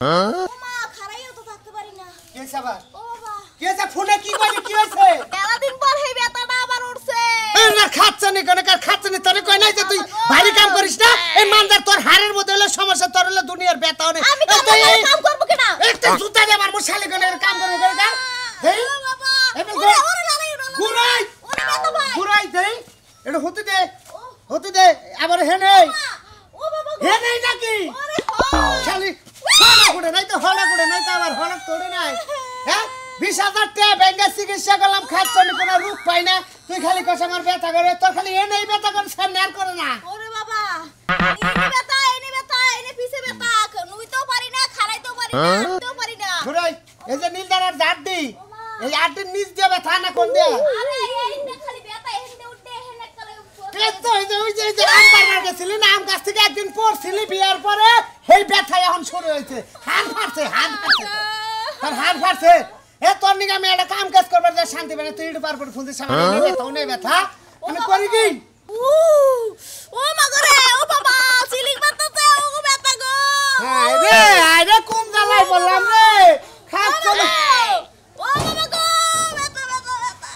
ওমা খারাইও তো থাকতে পারি না। কে সাবা ও বাবা কে ফোনে কি কইলি কি হইছে মেলা দিন পর এই ব্যথাটা আবার উঠছে। না খাচ্ছনি কোন কার খাচ্ছনি তোরে কই নাই যে তুই ভারী কাম করিস না এই মানদার তোর হাড়ের মধ্যে হলো সমস্যা তোর হলো দুনিয়ার ব্যথা অনেক আমি কাম করব কিনা একটা জুতা দিয়ে মারবো শালি কোনের কাম করব করে কাম হেই ও বাবা এবার ওরে ওরে লালাই গুরাই ওরে ব্যথা ভাই গুরাই দেই এটা হতে দে আবার হে নেই ও বাবা হে নেই নাকি ওরে শালি হলা করে নাই তো আবার হলা তোড়ে নাই হ্যাঁ 20,000 টাকা ব্যাংকে চিকিৎসা করলাম খাচ্ছনি কোনো রূপ পাই না তুই খালি কস আমার ব্যথা করে তোর খালি এ নেই ব্যথা করে সামনে আর করে না ওরে বাবা এনে পিছে ব্যথা নুইতেও পারি না খারাইতেও পারি না উঠতেও পারি না। ঘুরাই এই যে নীলদারার জাড্ডি এই আড্ডির নিচ দিয়ে ব্যথা না কোন দিয়ে আরে এইনে খালি ব্যথা এনে উঠতে এনে কালে পেট তো ওই যে আম পাড়ার গেছিলি না আম গাছ থেকে একদিন পড়ছিলি বিয়ার পরে এই ব্যথা এখন শুরু হয়েছে হাত ফাটছে তোর হাত ফাটছে এ তোর নিকে আমি একটা কাম কাজ করবার যা শান্তি পাই না তুই একটু পার করে ফোন দিস আমার ব্যথা নেই ব্যথা আমি করি কি ও মাগরে ও বাবা সিলিং ব্যথাতে ও ব্যথা গো আরে কোন জ্বালাই বললাম রে খাচ্ছ না ও বাবা গো ব্যথা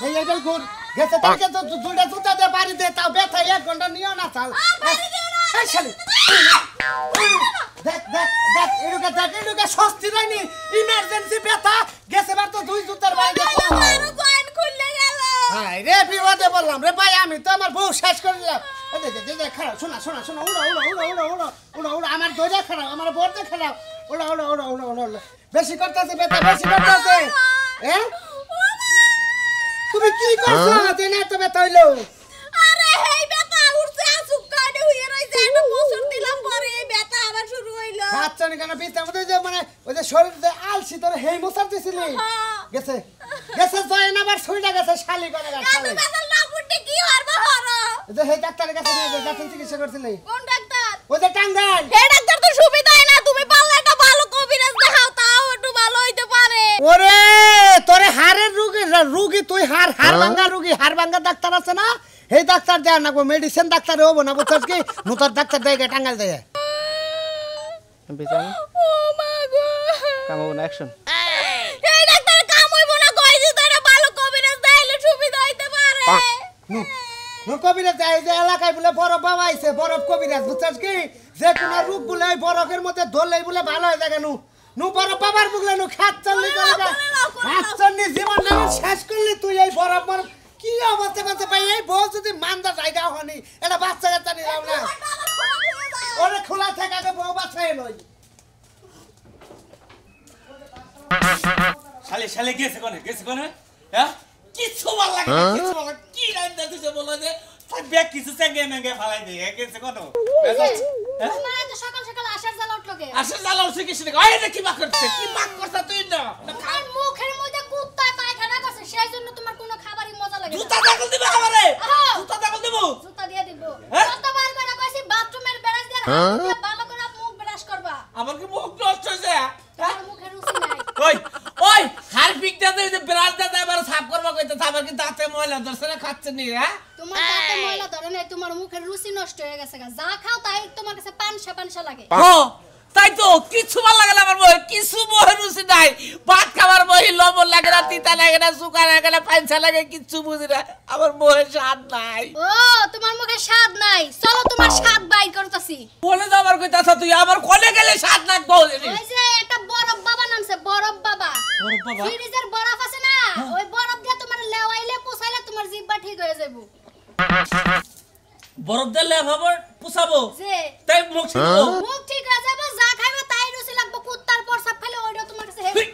এই এটাল কোন গেছে তাকে তো দুইটা জুতা দিয়ে বাড়ি দে তাও ব্যথা 1 ঘন্টা নিও না চাল এই শালি দেখ এরুকা সস্তি রাইনি ইমার্জেন্সি ব্যথা গেছে বার তো দুই জুতার বাড়ি দে আরো জয়েন খুলে গেল হাই রে বিপদে বললাম রে ভাই আমি তো আমার বউ শেষ করে দিলাম দে খারাপ শোনা উড়া আমার দইটা খারাপ আমার বউটা খারাপ উড়া বেশি করতেছে ব্যথা বেশি করতেছে হ্যাঁ তুমি কি করছো দেনা তো ব্যথা হইলো আরে হেই ব্যথা উঠছে আসুক কাটে হইয়া রইছে একটা বছর দিলাম পরে এই ব্যথা আবার শুরু হইলো। আচ্ছা নি কেন বিস্তার মধ্যে যে মানে ওই যে শরীরে আলসি তোর হেই মোছার দিছিলি গেছে জয়েন আবার ছুইটা গেছে শালি করে এত ব্যথা না উঠতে কি হরবা হরো যে হেই ডাক্তারের কাছে নিয়ে যাই ডাক্তার চিকিৎসা করছিলি কোন ডাক্তার ওই যে টাঙ্গাইল এই ডাক্তার তো সুবিধাই না তুমি পারলে একটা ভালো কবিরাজ দেখাও তাও একটু ভালো হইতে পারে। ওরে তোরে হাড়ের রোগী তুই হাড় ভাঙা ডাক্তার আছে না এই ডাক্তার দেয় না গো মেডিসিন ডাক্তার হবো না বুঝছস কি নতুন ডাক্তার দেয় টাঙ্গাইল দেয় বেচান ও মা গো কামাবো না অ্যাকশন এই ডাক্তার কাম হইবো না কইছি তোরা ভালো কবিরাজ দেখাইলে সুবিধা হইতে পারে। নু কবিরাজ যায় যে এলাকায় বলে বরফ বাবা আইছে বরফ কবিরাজ বুঝছস কি যে কোন রোগ বলে বরফের মধ্যে ধরলেই বলে ভালো হয়ে যায় নু বরফ বাবার বুগলে নু খাচ্ছলি করে খাচ্ছনি জীবন নাম শেষ করলি তুই এই বরফ বরফ কি অবস্থা করতে পাই এই বউ যদি মান্দা জায়গা হনি এটা বাচ্চা কাচ্চা নিলাম না ওরে খোলা থাকা তো বউ বাচ্চাই লই শালে গেছে কোনে হ্যাঁ কিছু ভালো লাগে কি লাইন দিতে বলো যে ব্যাগ কিছু চেঙ্গে মেঙ্গে ফালাই দিয়ে গেছে কোন তোমার তো সকাল সকাল আসার জ্বালা উঠলো কে আসলে জ্বালা উঠছে কিছু নাকি আরে কি বাক করছ তুই না তোমার মুখের মধ্যে কুত্তা পায়খানা করছে সেই জন্য তোমার কোনো খাবারই মজা লাগে না। জুতা দাগল দিবা আমারে হ্যাঁ। জুতা দাগল দিব জুতা দিয়ে দিব হ্যাঁ? কতবার করে কইছি বাথরুমের ব্রাশ দিয়ে হাত দিয়ে ভালো করে মুখ ব্রাশ করবা আমার কি মুখ নষ্ট হইছে তোমার মুখে রুচি নাই। ওই হারপিক দাদা যে ব্রাশ দাদা এবার সাফ করবা কইতে আমার কি দাঁতে ময়লা ধরছে না খাচ্ছে নি হ্যাঁ তোমার দাঁতে ময়লা ধরে নাই তোমার মুখের রুচি নষ্ট হয়ে গেছে গা। যা খাও তাই তোমার কাছে পানসা লাগে। তাই তো কিছু ভালো লাগে না আমার বই কিছু বই রুচি নাই ভাত খাবার বই লবণ লাগে না তিতা লাগে না সুগার লাগে না পাঞ্চা লাগে কিছু বুঝি না আমার বইয়ের স্বাদ নাই ও তোমার মুখে স্বাদ নাই চলো তোমার স্বাদ বাইর করতেছি। বলে যাবার কইতাছ তুই আমার কোলে গেলে স্বাদ না বলে ওই যে একটা বরফ বাবা নামছে বরফ বাবা ফ্রিজের বরফ আছে না ওই বরফ দিয়ে তোমার লেওয়াইলে পোছাইলে তোমার জিহ্বা ঠিক হয়ে যাবে। বরফ দিলে খবর পুছাবো যে তাই মুখ ছিড়বো মুখ ঠিক হয়ে যাবে যা খাইবে তাই রুচি লাগবে কুত্তার প্রসাব খাইলে ওইটা তোমার কাছে হেভি।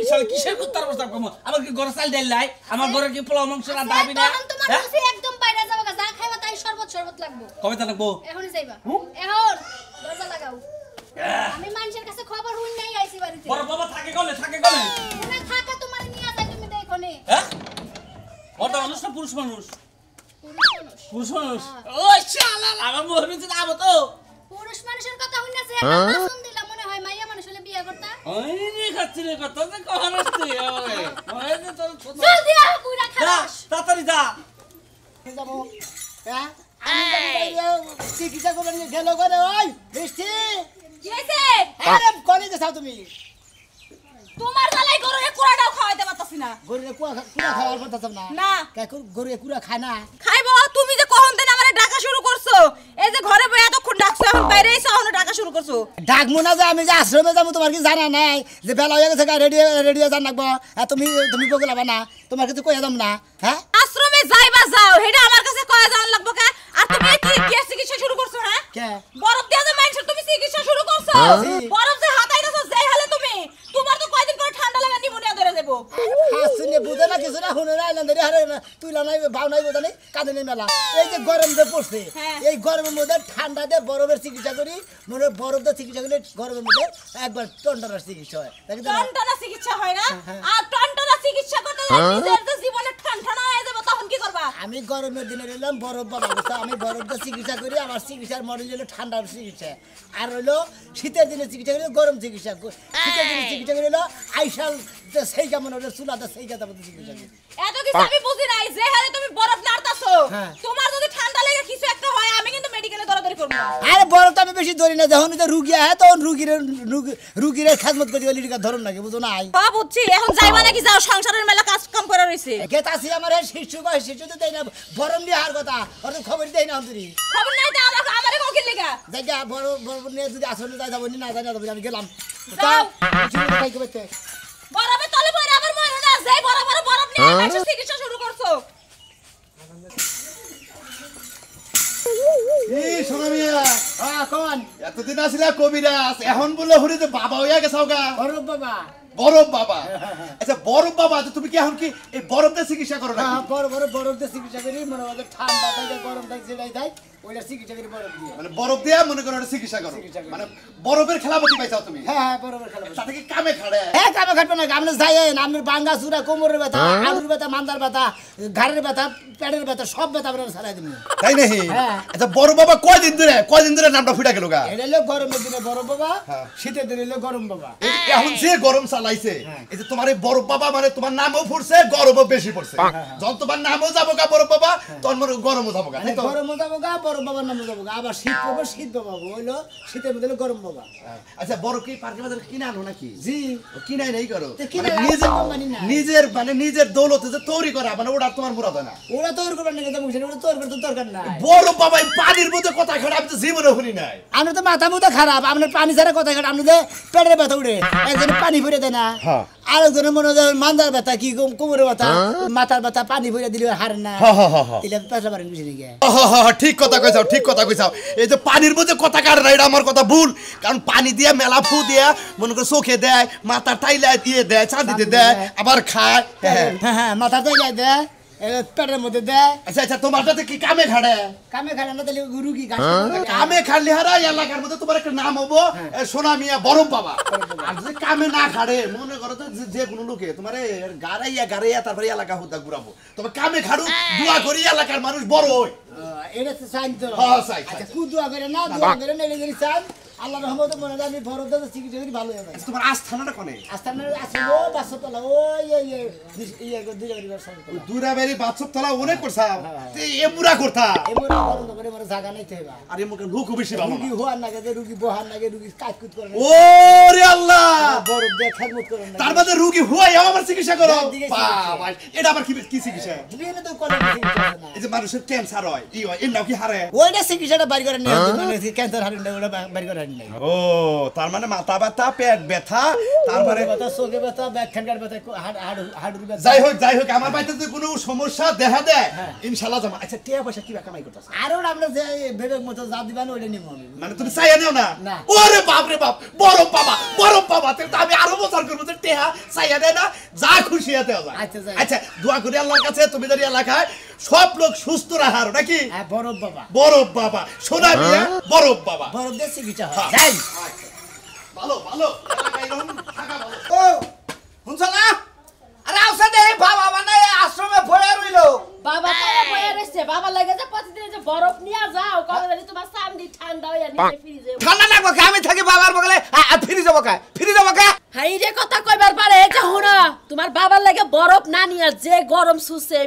শালা কিসের কুত্তার প্রস্তাব কম আমার কি ঘরে চাল ডাল লাই আমার ঘরে কি পোলাও মাংস না দাবি না তখন তোমার রুচি একদম বাইরে যাবে যা খাইবে তাই শরবত লাগবে। কবে তা লাগবো এখনই যাইবা এখন দরজা লাগাও আমি মানুষের কাছে খবর হুন নাই আইছি বাড়িতে বড় বাবা থাকে গলে তুমি থাকা তোমার নিয়া যাই তুমি দেখো নে হ্যাঁ ওটা মানুষ না পুরুষ মানুষ ও শালা আমার মরুচি দাও তো পুরুষ মানুষের কথা হুন না যে একটা বাসন দিলা মনে হয় মাইয়া মানুষ হলে বিয়ে করতা ওই নি খাচ্ছি রে কত যে কখন আসছে আমারে ওই যে তোর জলদি আ পুরা যা খাস তাড়াতাড়ি যা যাবো হ্যাঁ আমি চিকিৎসা করে গেল করে ওই বৃষ্টি কি হইছে আরে কোনে যাও তুমি তোমার জ্বালাই গরুরে কুড়াটাও খাওয়াইতে পারতাছি না গরুরে কুয়া খাওয়ার কথা না না কে গরুরে কুড়া খায় না খাইবো তুমি যে কখন দিন আমারে ডাকা শুরু করছো এই যে ঘরে বই এতক্ষণ ডাকছো এখন বাইরে এসে এখন ডাকা শুরু করছো ডাকমু না যে আমি যে আশ্রমে যাবো তোমার কি জানা নাই যে বেলা হয়ে গেছে রেডিও জান রাখবো তুমি বগলাবা না তোমার কিছু কইয়া দাম না হ্যাঁ আশ্রমে যাইবা যাও হেডা আমার কাছে কয়া যাওয়ার লাগবো কে আর তুমি কি চিকিৎসা শুরু করছো হ্যাঁ কে বরফ দিয়া যে মানুষের তুমি চিকিৎসা শুরু করছো বরফ যে হাতাইতেছো যেই হালে তুমি তোমার তো কয়দিন পর ঠান্ডা লাগা নিমোনিয়া ধরে যাবো হাসিনে বুঝে না কিছু না হুনে না আইলাম ধরে হারে তুই নাই ভাও নাই বোঝা নেই কাঁদে নেই মেলা এই যে গরম যে পড়ছে এই গরমের মধ্যে ঠান্ডা দিয়ে বরফের চিকিৎসা করি মনে বরফ দিয়ে চিকিৎসা করলে গরমের মধ্যে একবার টন্ডার চিকিৎসা হয় টনটনা চিকিৎসা হয় না আর টনটনা চিকিৎসা করতে নিজের যে জীবনে ঠান্ডা হয়ে যাবে তখন কি করবা আমি গরমের দিনে নিলাম বরফ বাবা আমি বরফ দিয়ে চিকিৎসা করি আমার চিকিৎসার মডেল হলো ঠান্ডার চিকিৎসা আর হলো শীতের দিনে চিকিৎসা করি গরম চিকিৎসা শীতের দিনে চিকিৎসা করি হলো আইসাল সেই কেমন হলো চুলাতে সেই কথা চিকিৎসা করি এত কিছু আমি বুঝি নাই যে হারে তুমি বরফ নাড়তাছো তোমার যদি ঠান্ডা লাগে কিছু একটা হয় আমি কিন্তু মেডিকেলে দৌড়াদৌড়ি করব আরে বরফ তো আমি বেশি ধরি না যখন তো রুগী আয় তখন রুগীর খাদমত করি ওই ধরুন নাকি বুঝো নাই হ্যাঁ বুঝছি এখন যাইবা নাকি যাও সংসারের মেলা কাজ কাম করে রইছে গেতাছি আমার শিশু বা শিশু তো দেই না বরফ নিয়ে হার কথা ওর তো খবর দেই না অন্তরি খবর নাই তো আমারে কোকি লাগা জায়গা বরফ নিয়ে যদি আসলে যাই যাবো না যাই না আমি গেলাম যাও তাই করতে বরফে তলে পড়ে আবার মরো না যাই বরফ নিয়ে মানুষ চিকিৎসা শুরু করছো এই সোনা মিয়া কোন এতদিন আসলে কবিরাজ এখন বলে হরি যে বাবা হইয়া গেছাও গা বরফ বাবা বরফ বাবা আচ্ছা বরফ বাবা তো তুমি কি এখন কি এই বরফ দিয়ে চিকিৎসা করো না বরফ দিয়ে চিকিৎসা করি মনে হয় ঠান্ডা থাকে গরম থাকে সেটাই থাকে ওইটা চিকিৎসা করি বরফ দিয়ে মানে বরফ দিয়ে মনে করো ওটা চিকিৎসা করো মানে বরফের খেলাপতি পাইছাও তুমি হ্যাঁ বরফের খেলা তাতে কি কামে খাড়ে হ্যাঁ কামে খাটবে না আপনি যাই আপনার বাঙ্গা চূড়া কোমরের ব্যথা আলুর ব্যথা মান্দার ব্যথা ঘাড়ের ব্যথা পেটের ব্যথা সব ব্যথা আপনার সারাই দিন তাই নাকি হ্যাঁ। আচ্ছা বরফ বাবা কয়দিন ধরে নামটা ফুটা গেল গা এটা হলো গরমের দিনে বরফ বাবা শীতের দিনে হলো গরম বাবা এখন যে গরম চালাইছে এই যে তোমার এই বরফ বাবা মানে তোমার নামও ফুটছে গরমও বেশি পড়ছে যখন তোমার নামও যাবো গা বরফ বাবা তখন মনে গরমও যাবো গা তাই তো? গরমও যাবো গা বরফ বাবার নামে যাবো গা আবার শীত পাবো শীত বাবা হইলো শীতের মধ্যে হলো গরম বাবা আচ্ছা বরফ কি পার্কে বাজারে কিনে আনো নাকি জি কিনাই নাই করো তো কিনে মানে নিজের দৌলতে যে তৈরি করা মানে ওটা তোমার মুরাদ হয় না ওরা তৈরি করবেন নাকি তেমন ওরা তৈরি করতে দরকার নাই বরফ বাবা এই পানির মধ্যে কথা খারাপ আমি তো জীবনে শুনি নাই আমরা তো মাথা মুথা খারাপ আপনার পানি ছাড়া কথা খারাপ আপনি যে পেটের ব্যথা উঠে একজন পানি ভরে দেয় না আরেকজনের মনে হয় মান্দার ব্যথা কি কোমরের ব্যথা মাথার ব্যথা পানি ভরে দিলে হারে না দিলে পেশা পারেন বুঝে নাকি ঠিক কথা কইছাও এই যে পানির মধ্যে কথা কাটে না এটা আমার কথা ভুল কারণ পানি দিয়ে মেলা ফু দিয়ে মনে করে চোখে দেয় মাথা টাইলা দিয়ে দেয় চাঁদিতে দেয় আবার খায় হ্যাঁ মাথা টাইলা দেয় পেটের মধ্যে দেয় আচ্ছা তোমারটাতে কি কামে খাড়ে কামে খাড়ে না তাহলে রুগী কামে খাড়লে হারা এলাকার মধ্যে তোমার একটা নাম হবো সোনা মিয়া বরফ বাবা আর যদি কামে না খাড়ে মনে করো তো যে কোনো লোকে তোমার গাড়াইয়া তারপরে এলাকা হতে ঘুরাবো তবে কামে খাড়ু দোয়া করি এলাকার মানুষ বড় হয় এটা তো চাই তো হ্যাঁ চাই আচ্ছা কু দোয়া করে না দোয়া করে না এটা যদি চান আল্লাহ রহমতে মনে হয় আমি বরফ দিয়ে চিকিৎসা করি ভালো হয়ে যাবে তোমার আস্থানাটা কোনে আস্থানে আছে ও বাসতলা ওই দুই জায়গায় দুরাবেরি বাচ্চতলা অনেক করছা এ পুরা করতা এমন বন্ধ করে মরে জায়গা নাই তো এবার আর এ মুখে লোক বেশি ভালো রুগী হওয়ার নাগে যে রুগী বহার নাগে রুগী কাজকুত করে না ওরে আল্লাহ বরফ দিয়ে খেদমত করে না তার মধ্যে রোগী হুয়াই আবার চিকিৎসা করো দিকে বাবা এটা আবার কি চিকিৎসা বিভিন্ন তো করে চিকিৎসা না এই যে মানুষের ক্যান্সার হয় ই হয় এর নাও কি হারে ওইটা চিকিৎসাটা বাড়ি করে নিয়ে মানে ক্যান্সার হারিয়ে না ওটা বাড়ি করে হারিয়ে না ও তার মানে মাথা ব্যথা পেট ব্যথা তারপরে ব্যথা চোখে ব্যথা ব্যাখ্যানকার ব্যথা হাড়ুর ব্যথা যাই হোক আমার বাড়িতে যদি কোনো সমস্যা দেখা দেয় ইনশাআল্লাহ জামা আচ্ছা টিয়া পয়সা কি কামাই করতেছ আর ওটা আমরা যে বেবেক মতো যা দিবান ওইটা নিব আমি মানে তুমি চাইয়া নিও না না। ওরে বাপ রে বাপ বরফ বাবা তো আমি আরো বছর করবো যে টিয়া চাইয়া দেয় না যা খুশি হতে হবে আচ্ছা, যাই। আচ্ছা দোয়া করি আল্লাহর কাছে তুমি যদি এলাকায় সব লোক সুস্থ রাখার নাকি হ্যাঁ বরফ বাবা বরফ বাবা সোনা মিয়া বরফ বাবা বরফ দিয়ে চিকিৎসা হয় হ্যাঁ। যাই ভালো এলাকায় এরকম থাকা ভালো ও শুনছ না আরে আসে দে বাবা মানে আশ্রমে পড়ে রইলো বাবা পায়ে বয়ে রইছে বাবা লাগে যে প্রতিদিন যে বরফ নিয়া যাও কবে জানি তোমার সামনে ঠান্ডা হইয়া নিচে ফ্রিজে ঠান্ডা লাগবো কে? আমি থাকি বাবার বগলে ফিরে যাবো কে? হাইরে কথা কইবার পারে এই যে হুনা তোমার বাবার লাগে বরফ না নিয়া যে গরম সুসে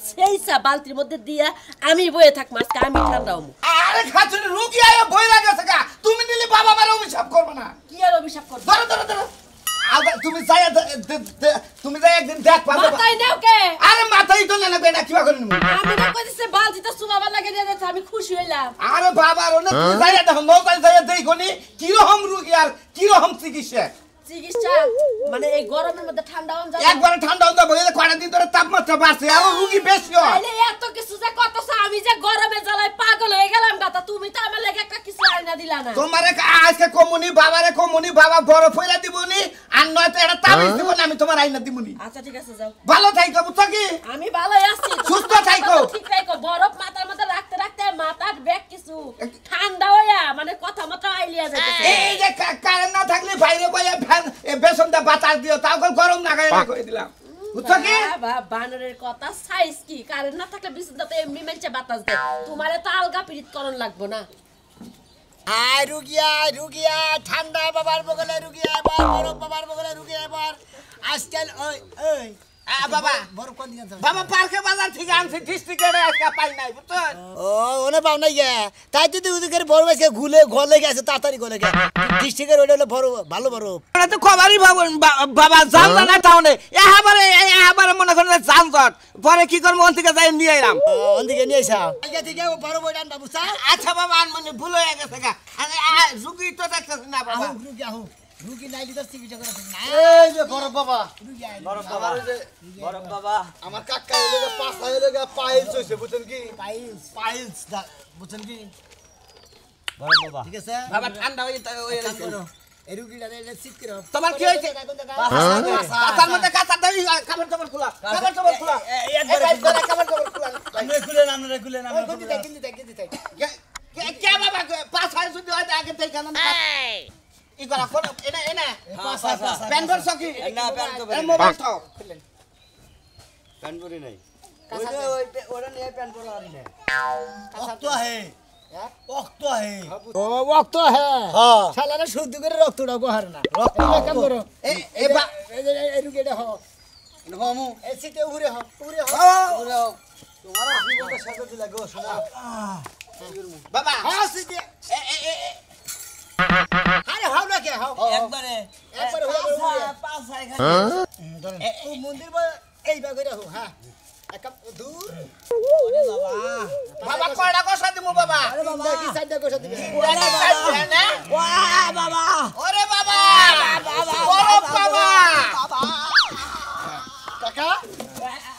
সেইসা বালতির মধ্যে দিয়া আমি বয়ে থাক মাছ আমি ঠান্ডা হমু আরে খাচুনি রুগী আয়া বই লাগেছে কা তুমি নিলে বাবা মারে অভিশাপ করবে না কি আর অভিশাপ করব ধরো আগে তুমি যাই একদিন দেখ পাবে মাথায় নাও কে আরে মাথায় তো না বেটা কিবা করেন আমি না কইছে বালতিটা সুমাবার লাগে দিয়ে যাচ্ছে আমি খুশি হইলাম আরে বাবা রনে তুমি যাই দেখো নৌকায় যাই দেখনি কি রকম রুগী আর কি রকম চিকিৎসা চিকিৎসা মানে এই গরমের মধ্যে ঠান্ডা হন যাবে একবারে ঠান্ডা হতে বলে কয়টা দিন ধরে তাপমাত্রা বাড়ছে আর রুগী বেশি হয় আরে এত কিছু যে কতছ আমি যে গরমে জ্বালায় পাগল হয়ে গেলাম গাতা তুমি তো আমার লাগে একটা কিছু আইনা দিলা না তোমারে আজকে কমুনি বাবা বরফ হইলা দিবনি আর নয়তো এটা তাবিজ দিব না আমি তোমার আইনা দিবনি আচ্ছা ঠিক আছে যাও ভালো থাইকো বুঝছো কি আমি ভালোই আছি সুস্থ থাইকো ঠিক রাখো বরফ মাথার মধ্যে রাখতে রাখতে মাথার ব্যাগ কিছু ঠান্ডা হইয়া মানে কথা মতো আইলিয়া যাইতেছে এই যে কারেন্ট না থাকলে বাইরে বইয়া ফ্যান বেসন দা বাতাস দিও তাও গরম না গায়ে কই দিলাম বুঝছো কি বানরের কথা সাইজ কি কারেন্ট না থাকলে বিছানা তো এমনি মেলছে বাতাস দেয় তোমারে তো আলগা পিরিত করন লাগবো না আয় রুগিয়া ঠান্ডা বাবার বগলে রুগিয়া এবার বরফ বাবার বগলে রুগিয়া এবার আজকাল ওই বাবা বরফ কোন দিন বাবা পার্কে বাজার থেকে আনছি ডিস্ট্রিক্টে একটা পাই নাই বুঝছো ও ওনে পাও নাই গে তাই তো তুই ওদিকে বড় বেশে ঘুলে গলে গেছে তাড়াতাড়ি গলে গে ডিস্ট্রিক্টের ওইটা হলো বড় ভালো বরফ এটা তো খবরই বাবা জানলা না টাউনে এবারে মনে করেন জানজট পরে কি করব ওন থেকে যাই নিয়ে আইলাম ওদিকে নিয়ে এসা আগে থেকে বরফ ওইটা আনবা বুঝছা আচ্ছা বাবা আন মানে ভুল হয়ে গেছে গা রুগী তো দেখতেছ না বাবা রুগী নাই লিটার চিকিৎসা করে না এই যে বরফ বাবা বরফ বাবা আমার কাকা এলাকা পাঁচা এলাকা পাইলস হইছে বুঝছেন কি পাইলস বুঝছেন কি বরফ বাবা ঠিক আছে বাবা ঠান্ডা হয়ে এই রুগীটা এটা সিট করে তোমার কি হইছে কাঁচার মধ্যে কাঁচা দাবি কাপড় খোলা আমরা খুলে না কিনতে কে বাবা পাঁচ হয় যদি হয় আগে থেকে কেন ই করা কোন এনা প্যান পর সকি না প্যান তো এর মোবাইল তো প্যান পরে নাই ওটা নিয়ে প্যান পরে আর নাই রক্ত আছে রক্ত আছে ও রক্ত আছে হ্যাঁ শালারা শুদ্ধ করে রক্তটা গোহার না রক্ত কাম করো এই রুগীটা হ নমু এই সিটে উড়ে হ তোমার জীবনটা সাথে দিলা গো শোনা বাবা হ্যাঁ সিটে আরে হাও না কে হাও একবারে হয়ে পাঁচ হয় খালি ও মন্দির এই ভাগে রাখো হ্যাঁ এক দূর ওরে বাবা কয়টা কষা দিমু বাবা আরে বাবা কি সাইডে কষা দিবে বাবা ওরে বাবা বরফ বাবা কাকা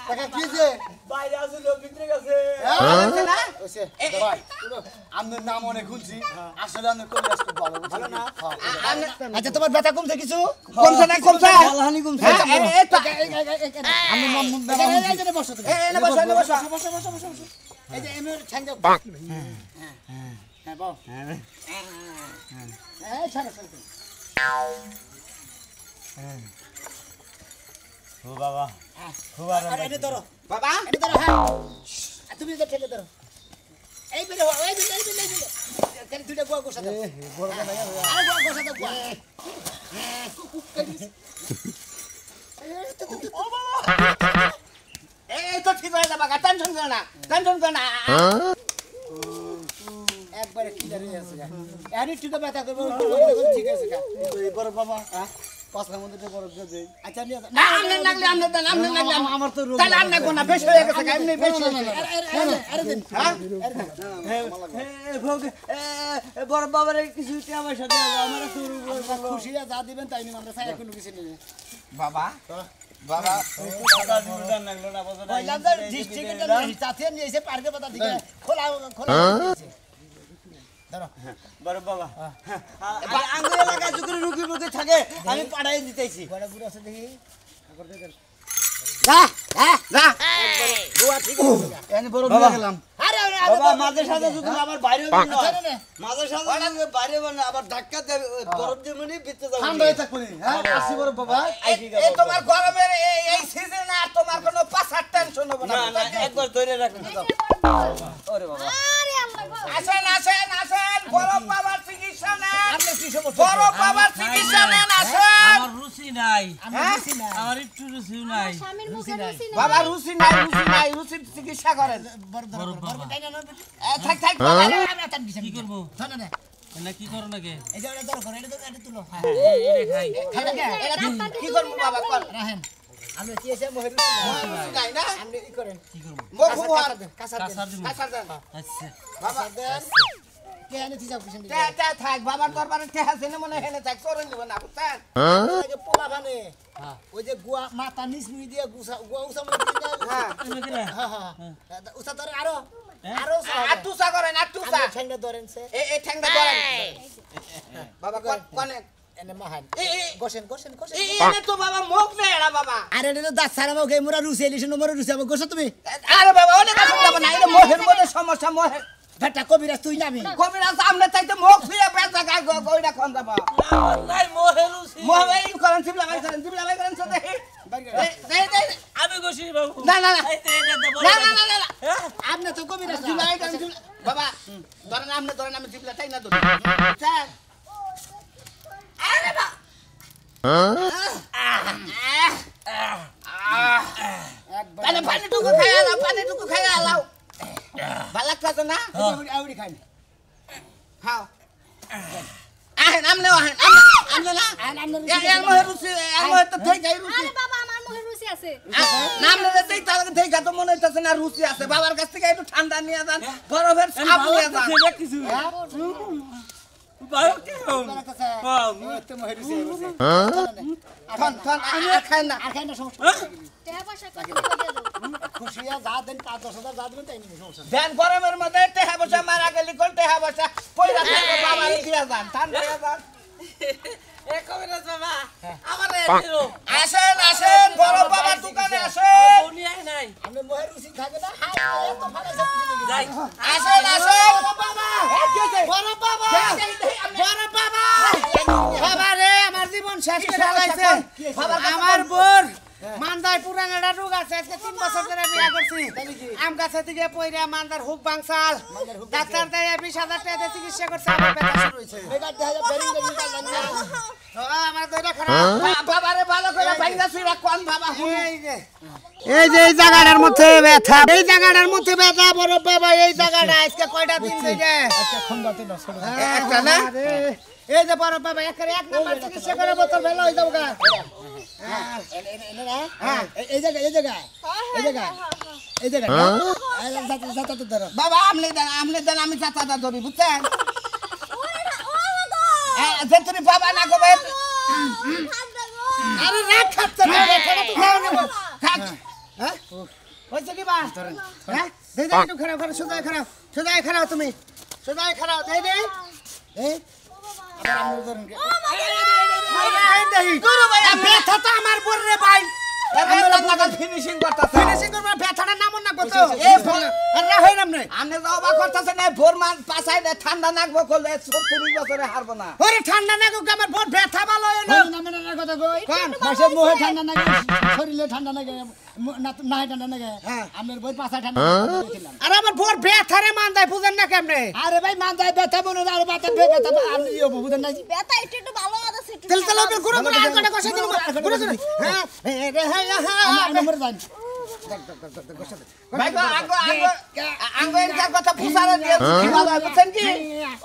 কাকা কি যে বাইরে আছে লোক ভিতরে গেছে আছে না ওসে ভাই আপনার নাম অনেক শুনছি আসলে আপনার কবিরাজ খুব ভালো না আচ্ছা তোমার ব্যথা কমছে কিছু কমছে না কমছে আল্লাহনি কমছে আমি নাম এই বসো তুমি এই না বসো এই যে এমএ ঠাঙ্গা হ্যাঁ বাও এই ছাড়ো ও বাবা খুব আরাম আরে ধরো বাবা এটা ধরো হ্যাঁ তুমি এটা ঠেলে ধরো এই বেরে এই কেন দুইটা গোয়া গোসা দাও বড় না আরে গোয়া গোসা দাও গোয়া এই তো ঠিক হয়ে যাবে টেনশন করো না একবারে ক্লিয়ার হয়ে আছে এনি ঠিক ব্যথা করব ঠিক আছে এই বড় বাবা পাঁচটা মধ্যে বড় দেই আচ্ছা নিয়ে না আমনে লাগলে আমার তো রোগ তাহলে আমনে কোনা বেশি হয়ে গেছে এমনি বেশি আরে দিন বড় বাবার কিছু আমার সাথে আমার খুশি যা দিবেন তাই নিন আমরা চাই কোনো কিছু নেই বাবা পয়লাদার ডিস্ট্রিক্টের সাথে নিয়ে এসে পার্কে পাতা দিকে খোলা ধরো বড় বাবা আঙ্গুল এলাকায় যুগের রুগী মুখে থাকে আমি পাঠাই দিতেছি বড় বুড়ো আছে দেখি যা গোয়া ঠিক আছে এনে বড় দিয়ে গেলাম আরে বাবা মাঝে সাথে যদি আমার বাইরে না মাঝে সাথে বাইরে বানা আবার ধাক্কা দেবে বরফ দিয়ে মানে ভিতরে যাবে ঠান্ডা হয়ে থাকবো হ্যাঁ আসি বড় বাবা এই তোমার গরমের এই সিজনে আর তোমার কোনো পাছার টেনশন হবে না না একবার ধরে রাখুন ওরে বাবা আরে আল্লাহ গো আসেন বরফ বাবার চিকিৎসা নেন আপনি কি সমস্যা বরফ বাবার চিকিৎসা নেন আসেন আমার রুচি আমার একটু রুচি নাই স্বামীর মুখে রুচি নেই। বাবা রুচি নাই রুচির চিকিৎসা করেন বরফ বাবা থাক কি করবো না কি করো নাকি এটা খাই কি করবো বাবা কর আমি কি এসে মহের রুচি নাই না আপনি কি করেন কি করবো মুখ মুহার কাঁচার কাঁচার দিমু কাছার দেন আচ্ছা বাবা কে এনে দিছা কুছেন তে থাক বাবার দরবারে তে হাসিনে মনে হেনে থাক চোরন দিব না বুঝছেন আগে পোলা বানে ওই যে গুয়া মাথা নিচ মুই দিয়ে গুয়া উসা মনে দিয়ে হ্যাঁ উসা ধরে আরো আরো আতুসা করেন আতুসা ঠেঙ্গা ধরেন সে এই ঠ্যাংটা ধরেন বাবা কোনে এনে মাহান এই গোসেন এনে তো বাবা মুখ নেই এরা বাবা আরে এটা দাঁত সারাবো গে মোরা রুচি এলিস নম্বর রুচি আবার গোসা তুমি আরে বাবা অনেক কথা যাব না এটা মোহের মধ্যে সমস্যা মোহের ভেটা কবিরাজ তুই নামি কবিরাজ সামনে চাইতে মুখ ফিরে বেচা গায় গইটা কোন যাব নাই মোহে রুচি মোহ ভাই করেন জিবলা ভাই করেন তো দেখি এই আমি গছি বাবু না না না এই তো এটা তো বড় না আপনি তো কবিরাজ জিবলা ভাই করেন বাবা ধরেন আমি জিবলা তাই না ধরি স্যার আরে বাবা পানিটুকু খাই আলাও ভালো লাগতেছে না আউরি খাই খাও আহেন আমনে না এর মহে রুচি এর মহে তো ঠিক গাই রুচি আরে বাবা আমার মুখে রুচি আছে। নামলে দেই তাহলে ঠিক তো মনে হইতাছে না রুচি আছে বাবার কাছ থেকে একটু ঠান্ডা নিয়ে যান বরফের সাপ নিয়ে যান সেটা কিছু বাবু কি হল তো মহের রুচি থন আর খাই না আর খাই না সমস্যা টাকা পয়সা কত দিয়ে দাও। খুশিয়া যা দেন 5-10,000 যা দেবেন তাই নিবে সমস্যা ধ্যান গরমের মধ্যে টেহা বসা মারা গেলি কোন টেহা বসা পয়সা থাকবে বাবার দিয়া যান ঠান্ডা হয়ে যান এ কবিরাজ বাবা আমার এদিরো আসেন বড় বাবার দোকানে আসেন দুনিয়া নাই আপনি মহের রুচি থাকে না হাই এত ভালো সব যাই আসেন বড় বাবা রে আমার জীবন শেষ করে ফেলাইছে আমার বোর মানদায় পুরান একটা রোগ আছে আজকে 3 বছর ধরে বিয়া করছি আম গাছে থেকে পয়রা মানদার হুক বাংসাল ডাক্তার দেয় 20,000 টাকা দিয়ে চিকিৎসা করছে আমার ব্যথা শুরু হইছে বেকার দেখা যায় বেরিং বেরিং জানেন না আমার দইটা খারাপ বাবারে ভালো করে ভাইঙ্গা সুরা কোন বাবা এই যে এই জায়গাটার মধ্যে ব্যথা বড় বাবা এই জায়গাটা আজকে কয়টা দিন থেকে একটা খন্ডাতে না ছোট একটা না এই যে বড় বাবা এক নাম্বার চিকিৎসা করে বোতল ফেলা হই যাবো গা এই জায়গা যাতা তো ধরো বাবা আমলে দেন আমি চাচাটা ধরি বুঝছেন যে তুমি বাবা না গো আরে রাখ খাচ্ছে না বেটাটা তো খাও না থাক হ্যাঁ হইছে কি বা হ্যাঁ দেই একটু খারাপ সোজাই খারাপ তুমি সোজাই খারাপ দেই এই আবার আমরা ধরুন এই দেই গুরু ভাই ব্যথা তো আমার বড়রে ভাই ফিনিশিং করতেছে ফিনিশিং করবে ব্যথাটা নামন না কত এই আরে হই নাম নাই আমনে যাও বা করতেছে না ভোর মান পাছাই দে ঠান্ডা নাকবো করলে 36 বছরে হারবো না ওরে ঠান্ডা নাকুক আমার ভোর ব্যথা ভালো হইলো নামের কথা কই মাসে মোহে ঠান্ডা লাগে শরীরে ঠান্ডা লাগে না ঠান্ডা লাগে আমের বই পাছা ঠান্ডা দিলাম আরে আমার ভোর ব্যথারে মানদাই বুঝেন না কেমনে আরে ভাই মান যায় ব্যথা মনে আর ব্যথা ব্যথা আপনি ইও বুঝেন না ব্যথা একটু ভালো আছে একটু তেল তেল গুরু গুরু আর কটা কষে দিন গুরু গুরু হ্যাঁ আমরা মরে যান ভাই আঙ্গো এর কথা ফুসারে দিয়ে ভালো বুঝছেন কি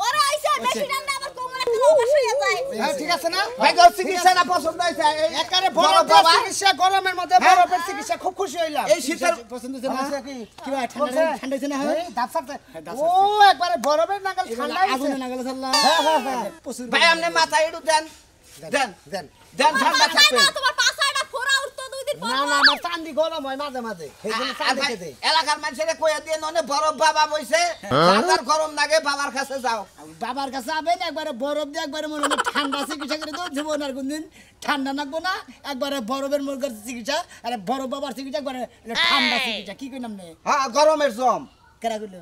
ওরে আইছে বেশি ঠান্ডা আবার কোমরে একটা অভ্যাস হয়ে যায় হ্যাঁ ঠিক আছে না ভাই গো চিকিৎসাটা পছন্দ হইছে একারে বড় বাবা চিকিৎসা গরমের মধ্যে বরফের চিকিৎসা খুব খুশি হইলাম এই শীতের পছন্দ হইছে না কি ভাই ঠান্ডা হইছে না হয় দাঁত ফাটছে ও একবারে বরফের নাগাল ঠান্ডা আগুন নাগাল ছাড়লা ভাই আপনি মাথা এড়ু দেন ঠান্ডা থাকবে তোমার পাছাটা ফোড়া উঠতো 2 দিন পর না আমার চান্দি গরম হয় মাঝে মাঝে এইজন্য চান্দিতে দেই এলাকার মানুষের কইয়া দিয়ে ননে বরফ বাবা বইছে বাজার গরম লাগে বাবার কাছে যাও বাবার কাছে আবেন একবারে বরফ দিয়ে একবারে মনে হয় ঠান্ডা চিকিৎসা করে দাও জীবন আর কোনদিন ঠান্ডা লাগবো না একবারে বরফের মুরগার চিকিৎসা আরে বরফ বাবার চিকিৎসা একবারে ঠান্ডা চিকিৎসা কি কইলাম নে হ্যাঁ গরমের জম কেরা কইলো